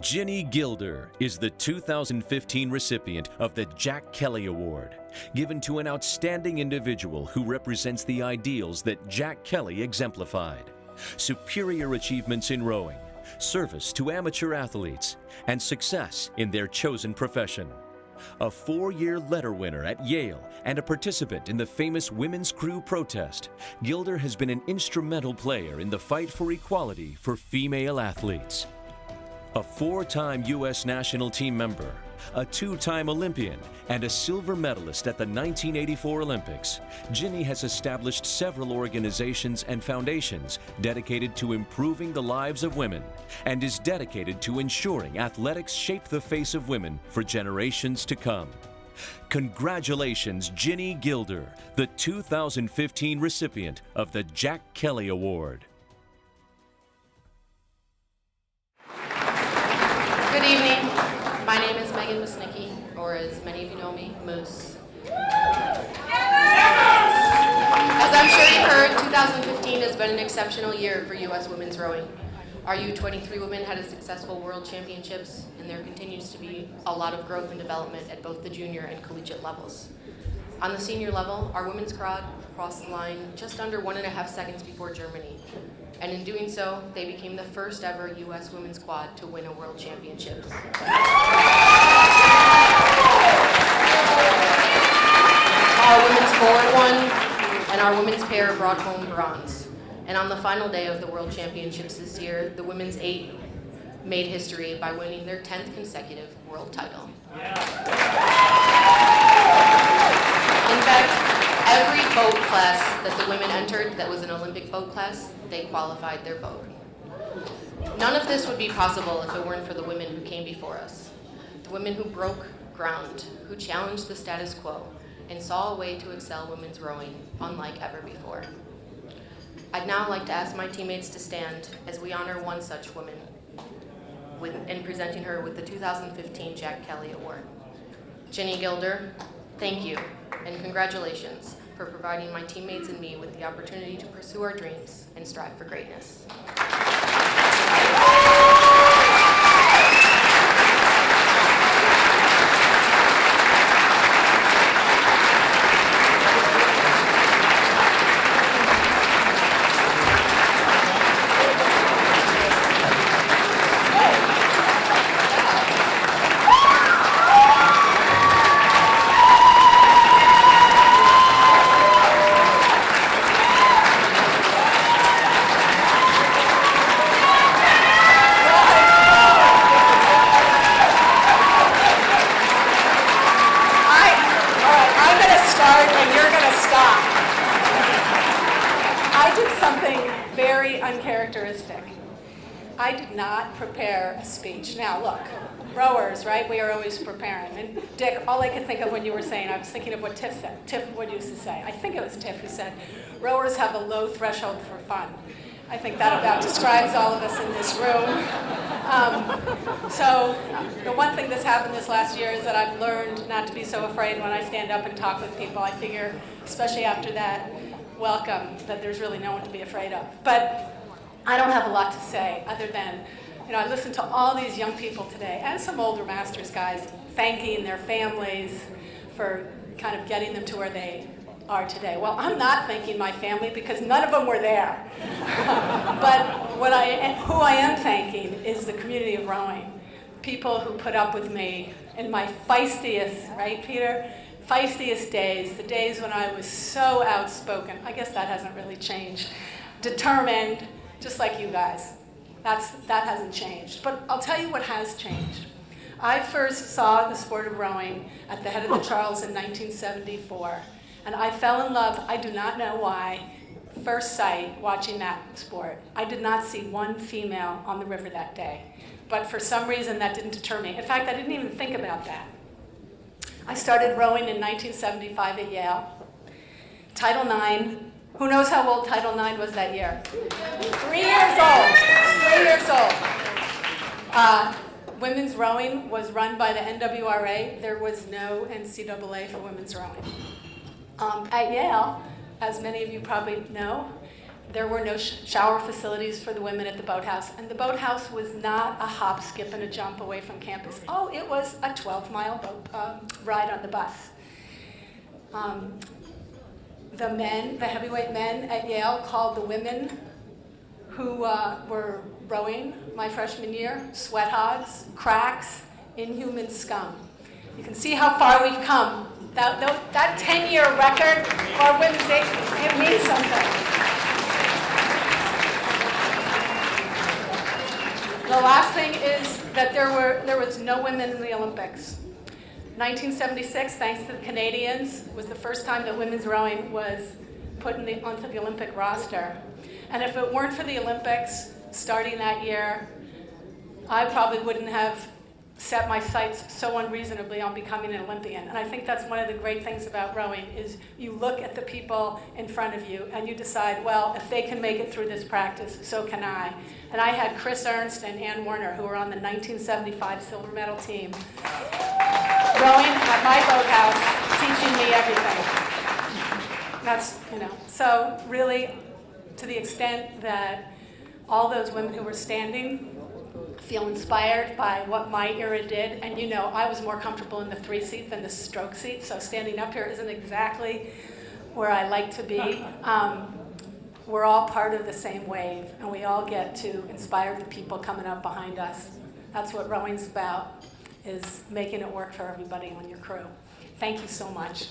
Ginny Gilder is the 2015 recipient of the Jack Kelly Award, given to an outstanding individual who represents the ideals that Jack Kelly exemplified: superior achievements in rowing, service to amateur athletes, and success in their chosen profession. A 4-year letter winner at Yale and a participant in the famous women's crew protest, Gilder has been an instrumental player in the fight for equality for female athletes. A 4-time U.S. national team member, a 2-time Olympian, and a silver medalist at the 1984 Olympics, Ginny has established several organizations and foundations dedicated to improving the lives of women and is dedicated to ensuring athletics shape the face of women for generations to come. Congratulations, Ginny Gilder, the 2015 recipient of the Jack Kelly Award. Good evening. My name is Megan Musnicki, or as many of you know me, Moose. As I'm sure you've heard, 2015 has been an exceptional year for U.S. women's rowing. Our U23 women had a successful World Championships, and there continues to be a lot of growth and development at both the junior and collegiate levels. On the senior level, our women's quad crossed the line just under 1.5 seconds before Germany. And in doing so, they became the first ever U.S. women's quad to win a World Championships. Our women's forward won, and our women's pair brought home bronze. And on the final day of the World Championships this year, the women's 8 made history by winning their 10th consecutive world title. In fact, every boat class that the women entered that was an Olympic boat class, they qualified their boat. None of this would be possible if it weren't for the women who came before us. The women who broke ground, who challenged the status quo, and saw a way to excel women's rowing unlike ever before. I'd now like to ask my teammates to stand as we honor one such woman in presenting her with the 2015 Jack Kelly Award. Ginny Gilder, thank you, and congratulations for providing my teammates and me with the opportunity to pursue our dreams and strive for greatness. I did not prepare a speech. Now look, rowers, right? We are always preparing. And Dick, all I could think of when you were saying, I was thinking of what Tiff said. Tiff, what used to say? I think it was Tiff who said, rowers have a low threshold for fun. I think that about describes all of us in this room. So the one thing that's happened this last year is that I've learned not to be so afraid when I stand up and talk with people. I figure, especially after that welcome, that there's really no one to be afraid of. But I don't have a lot to say other than, I listened to all these young people today and some older masters guys thanking their families for kind of getting them to where they are today. Well, I'm not thanking my family because none of them were there. But who I am thanking is the community of rowing. People who put up with me in my feistiest, right, Peter? Feistiest days, the days when I was so outspoken. I guess that hasn't really changed. Determined, just like you guys. That hasn't changed. But I'll tell you what has changed. I first saw the sport of rowing at the head of the Charles in 1974. And I fell in love, I do not know why, first sight, watching that sport. I did not see one female on the river that day. But for some reason, that didn't deter me. In fact, I didn't even think about that. I started rowing in 1975 at Yale. Title IX. Who knows how old Title IX was that year? 3 years old. 3 years old. Women's rowing was run by the NWRA. There was no NCAA for women's rowing. At Yale, as many of you probably know, There were no shower facilities for the women at the boathouse, and the boathouse was not a hop, skip, and a jump away from campus. Oh, it was a 12-mile boat ride on the bus. The men, the heavyweight men at Yale, called the women who were rowing my freshman year sweat hogs, cracks, inhuman scum. You can see how far we've come. That 10-year record for women's age, it means something. The last thing is that there was no women in the Olympics. 1976, thanks to the Canadians, was the first time that women's rowing was put onto the Olympic roster. And if it weren't for the Olympics starting that year, I probably wouldn't have set my sights so unreasonably on becoming an Olympian. And I think that's one of the great things about rowing is you look at the people in front of you and you decide, well, if they can make it through this practice, so can I. And I had Chris Ernst and Ann Warner, who were on the 1975 silver medal team, rowing at my boathouse, teaching me everything. That's, so really, to the extent that all those women who were standing feel inspired by what my era did, and I was more comfortable in the 3 seat than the stroke seat, so standing up here isn't exactly where I like to be. We're all part of the same wave, and we all get to inspire the people coming up behind us. That's what rowing's about, is making it work for everybody on your crew. Thank you so much.